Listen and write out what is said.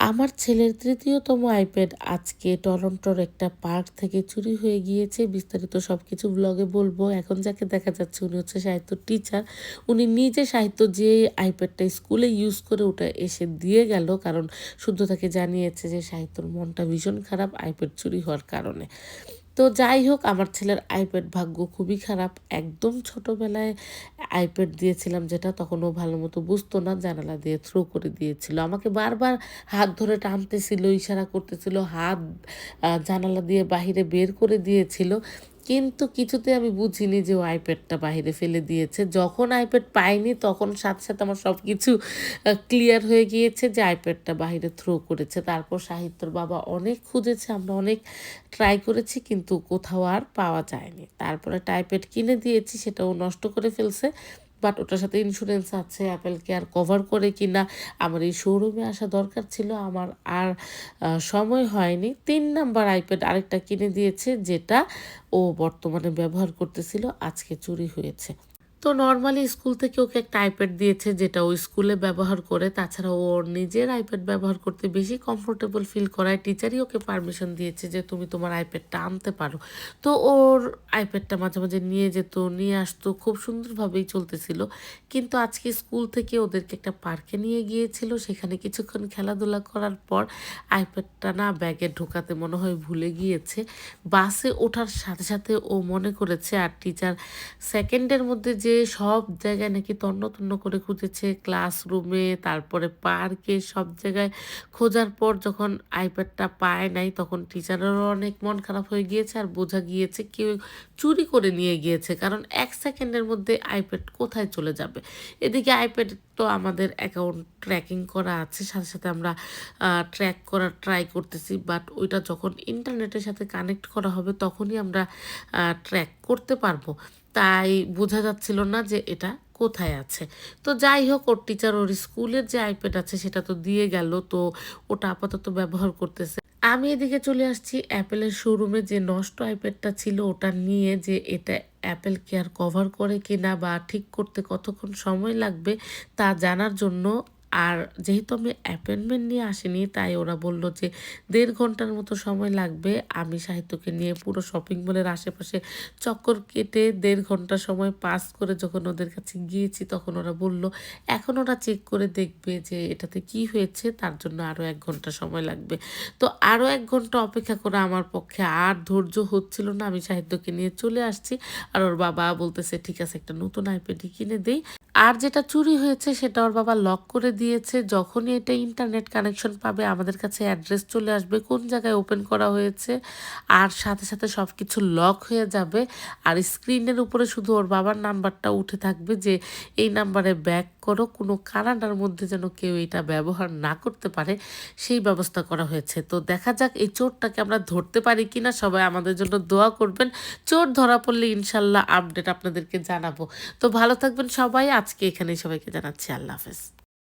আমার ছেলের ৩য় তম আইপ্যাড আজকে টরন্টোর একটা পার্ক থেকে চুরি হয়ে গিয়েছে। বিস্তারিত সবকিছু ব্লগে বলবো। এখন যাকে দেখা যাচ্ছে উনি হচ্ছে সাহিত্য টিচার। উনি নিজে সাহিত্য যে আইপ্যাডটা স্কুলে ইউজ করে ওটা এসে দিয়ে গেল, কারণ শুদ্ধ তাকে জানিয়েছে যে সাহিত্যর মনটা ভীষণ খারাপ আইপ্যাড চুরি হওয়ার কারণে। তো যাই হোক, আমার ছেলের আইপ্যাড ভাগ্য খুবই খারাপ। একদম ছোটোবেলায় আইপ্যাড দিয়েছিলাম, যেটা তখন ও ভালো মতো বুঝতো না, জানালা দিয়ে থ্রো করে দিয়েছিল। আমাকে বারবার হাত ধরে টানতেছিল, ইশারা করতেছিল, হাত জানালা দিয়ে বাহিরে বের করে দিয়েছিল। কিন্তু কিছুতে আমি বুঝিনি যে ও আইপ্যাডটা বাহিরে ফেলে দিয়েছে। যখন আইপ্যাড পাইনি তখন সাথে সাথে আমার সব কিছু ক্লিয়ার হয়ে গিয়েছে যে আইপ্যাডটা বাহিরে থ্রো করেছে। তারপর সাহিত্যর বাবা অনেক খুঁজেছে, আমরা অনেক ট্রাই করেছি, কিন্তু কোথাও আর পাওয়া যায়নি। তারপরে একটা আইপ্যাড কিনে দিয়েছি, সেটাও নষ্ট করে ফেলছে। বাট ওটার সাথে ইন্স্যুরেন্স আছে, অ্যাপেল কেয়ার কভার করে কিনা। আমার এই শোরুমে আসা দরকার ছিল, আমার আর সময় হয়নি। ৩ নাম্বার আইপ্যাড আরেকটা কিনে দিয়েছে, যেটা ও বর্তমানে ব্যবহার করতেছিল, আজকে চুরি হয়েছে। তো নর্মালি স্কুল থেকে ওকে একটা আইপ্যাড দিয়েছে, যেটা ও স্কুলে ব্যবহার করে। তাছাড়া ওর নিজের আইপ্যাড ব্যবহার করতে বেশি কমফোর্টেবল ফিল করায় টিচারই ওকে পারমিশন দিয়েছে যে তুমি তোমার আইপ্যাডটা আনতে পারো। তো ওর আইপ্যাডটা মাঝে মাঝে নিয়ে যেত, নিয়ে আসতো, খুব সুন্দরভাবেই চলতেছিল। কিন্তু আজকে স্কুল থেকে ওদেরকে একটা পার্কে নিয়ে গিয়েছিল, সেখানে কিছুক্ষণ খেলাধুলা করার পর আইপ্যাডটা না ব্যাগে ঢোকাতে মনে হয় ভুলে গিয়েছে। বাসে ওঠার সাথে সাথে ও মনে করেছে, আর টিচার সেকেন্ডের মধ্যে যে সব জায়গায় নাকি তন্ন তন্ন করে খুঁজেছে, ক্লাসরুমে, তারপরে পার্কে, সব জায়গায় খোঁজার পর যখন আইপ্যাডটা পায় নাই, তখন টিচারেরও অনেক মন খারাপ হয়ে গিয়েছে। আর বোঝা গিয়েছে কেউ চুরি করে নিয়ে গিয়েছে, কারণ 1 সেকেন্ডের মধ্যে আইপ্যাড কোথায় চলে যাবে। এদিকে আইপ্যাড তো আমাদের অ্যাকাউন্ট ট্র্যাকিং করা আছে, সাথে সাথে আমরা ট্র্যাক করার ট্রাই করতেছি, বাট ওইটা যখন ইন্টারনেটের সাথে কানেক্ট করা হবে তখনই আমরা ট্র্যাক করতে পারবো। তাই বোঝা যাচ্ছিল না যে এটা কোথায় আছে। তো যাই হোক, ওর টিচার ওর স্কুলের যে আইপ্যাড আছে সেটা তো দিয়ে গেল, তো ওটা আপাতত ব্যবহার করতেছে। আমি এদিকে চলে আসছি অ্যাপেলের শোরুমে, যে নষ্ট আইপ্যাডটা ছিল ওটা নিয়ে, যে এটা অ্যাপেল কেয়ার কভার করে কিনা বা ঠিক করতে কতক্ষণ সময় লাগবে তা জানার জন্য। আর যেহেতু আমি অ্যাপয়েন্টমেন্ট নিয়ে আসিনি, তাই ওরা বলল যে 1.5 ঘন্টার মতো সময় লাগবে। আমি সাহিত্যকে নিয়ে পুরো শপিং মলের আশেপাশে চক্কর কেটে 1.5 ঘন্টা সময় পাস করে যখন ওদের কাছে গিয়েছি, তখন ওরা বলল এখন ওরা চেক করে দেখবে যে এটাতে কি হয়েছে, তার জন্য আরও 1 ঘন্টা সময় লাগবে। তো আরও 1 ঘন্টা অপেক্ষা করা আমার পক্ষে আর ধৈর্য হচ্ছিল না। আমি সাহিত্যকে নিয়ে চলে আসছি, আর ওর বাবা বলতেছে ঠিক আছে একটা নতুন আইপ্যাডই কিনে দেই। আর যেটা চুরি হয়েছে সেটা ওর বাবা লক করে দিয়েছে। যখনই এটা ইন্টারনেট কানেকশন পাবে আমাদের কাছে অ্যাড্রেস চলে আসবে কোন জায়গায় ওপেন করা হয়েছে, আর সাথে সাথে সব কিছু লক হয়ে যাবে। আর স্ক্রিনের উপরে শুধু ওর বাবার নাম্বারটা উঠে থাকবে যে এই নাম্বারে ব্যাক করো, কোনো কানাডার মধ্যে যেন কেউ এটা ব্যবহার না করতে পারে সেই ব্যবস্থা করা হয়েছে। তো দেখা যাক এই চোরটাকে আমরা ধরতে পারি কিনা। সবাই আমাদের জন্য দোয়া করবেন। চোর ধরা পড়লে ইনশাল্লাহ আপডেট আপনাদেরকে জানাবো। তো ভালো থাকবেন সবাই। আজকে এখানেই সবাইকে জানাচ্ছি আল্লাহ হাফেজ।